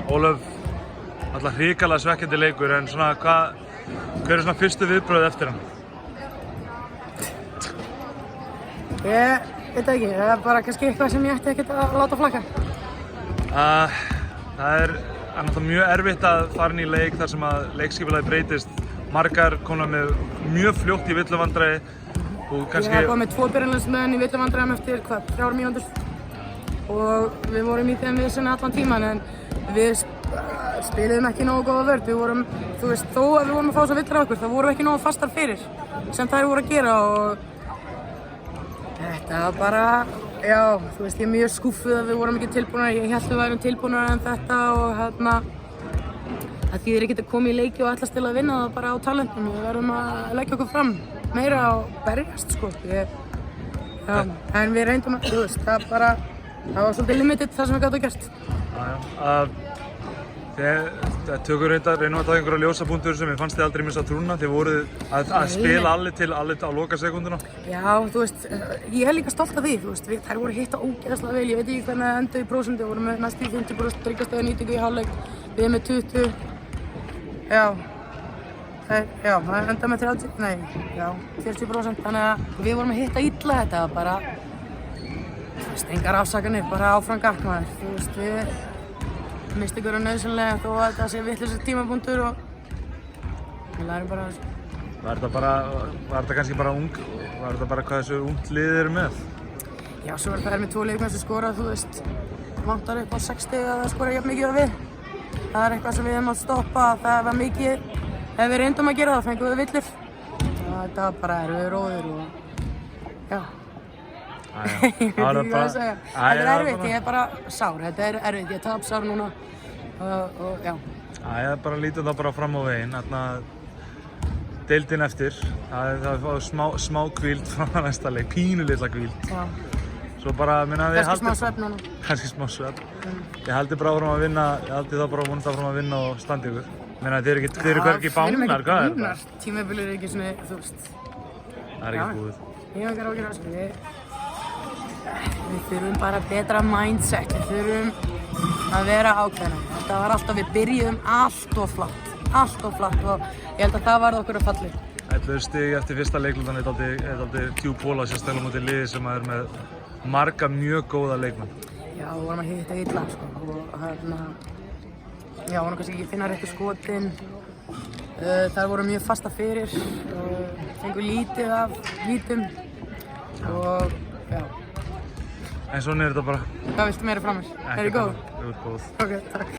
Ólöf, alltaf hrikalega svekkjandi leikur, en svona hver svona fyrstu viðbrögð eftir hann? Ég veit það ekki, það bara kannski eitthvað sem ég ætti ekkert að láta flakka. Það náttúrulega mjög erfitt að fara inn í leik þar sem að leikskipulagið breytist. Margar komna með mjög fljótt í villuvandræði og kannski... Ég hef komið með 2 byrjanliðsmenn í villuvandræðum eftir, 3 mínútur. Og við vorum í þeim vissinni allan tíman, en við spiluðum ekki nógu góða vörn. Við vorum, þú veist, þó að við vorum að fá svo villir á okkur, þá vorum við ekki nógu fastar fyrir sem þær voru að gera og þetta var bara, já, þú veist, ég er mjög skúffuð að við vorum ekki tilbúnar. Ég hélt við værum tilbúnar en þetta og það þýðir ekki að koma í leiki og ætlast til að vinna það bara á talentum. Við verðum að leggja okkur fram meira og berjast, sko. En við reyndum að, þú veist, það var svolítið limited það sem við gátum gert. Þið tökur reynum að taka einhverja ljósapunktur sem ég fannst þið aldrei missa trúna. Þið voruð að spila allir á lokasekúnduna. Já, þú veist, ég er líka stolt af því, þú veist, þær voru hitta ógeðslega vel. Ég veit ekki hvernig það endaði í prósentu, við vorum með næst í 50%, tryggastega nýtingu í hálfleik, við með 20. Það endaði með 40%, þannig að við vorum að hitta illa þetta, bara, þú veist, engar afsakanir, bara áfram gakk maður, þú veist, við misti ykkur nauðsynlega þó að þetta sé vitlausur tímapunktur og við lærum bara þessu. Var þetta kannski bara hvað þessu ungt lið eru með? Já, svo það með 2 leikmenn sem skora, þú veist, vantar upp á 6 stig að það skora jafn mikið og við. Það er eitthvað sem við hefum átt stoppa, það var mikið, ef við reyndum að gera það, fengum við villir. Þetta var bara erfiður róður og, já. Ég veit ekki hvað að segja. Þetta er erfitt, ég er bara sár, þetta er erfitt, ég tap sár núna og já. Ég bara lítið þá bara fram á veginn, deildin eftir, það er smá hvíld frá næsta leik, pínulitla hvíld. Já. Svo bara, kannski smá svefn núna. Kannski smá svefn. Ég haldi bara áfram að vinna, ég haldi þá bara vonandi áfram að vinna og standa ykkur. Þið eru hvergi bánar, hvað er þetta? Tímabilið er ekki svona, þú veist. Það er ekki búið. Ég hef ekki ágjörð að sko, við þurfum bara betra mindset, við þurfum að vera ákveðna. Þetta var alltaf, við byrjuðum allt of flatt og ég held að það varð okkur að falli. 11 stig eftir fyrsta leiklutan er dálítið djúp hola sérstaklega á móti liði sem er með marga mjög góða leikmenn. Já, við vorum að hitta illa, sko, og já, vorum kannski ekki að finna réttu skotin. Þær voru mjög fasta fyrir og fengu lítið af vítum og, já. En svona er þetta bara. Hvað viltu meira frá mér? Er ég góð? Þú ert góð. Ok, takk.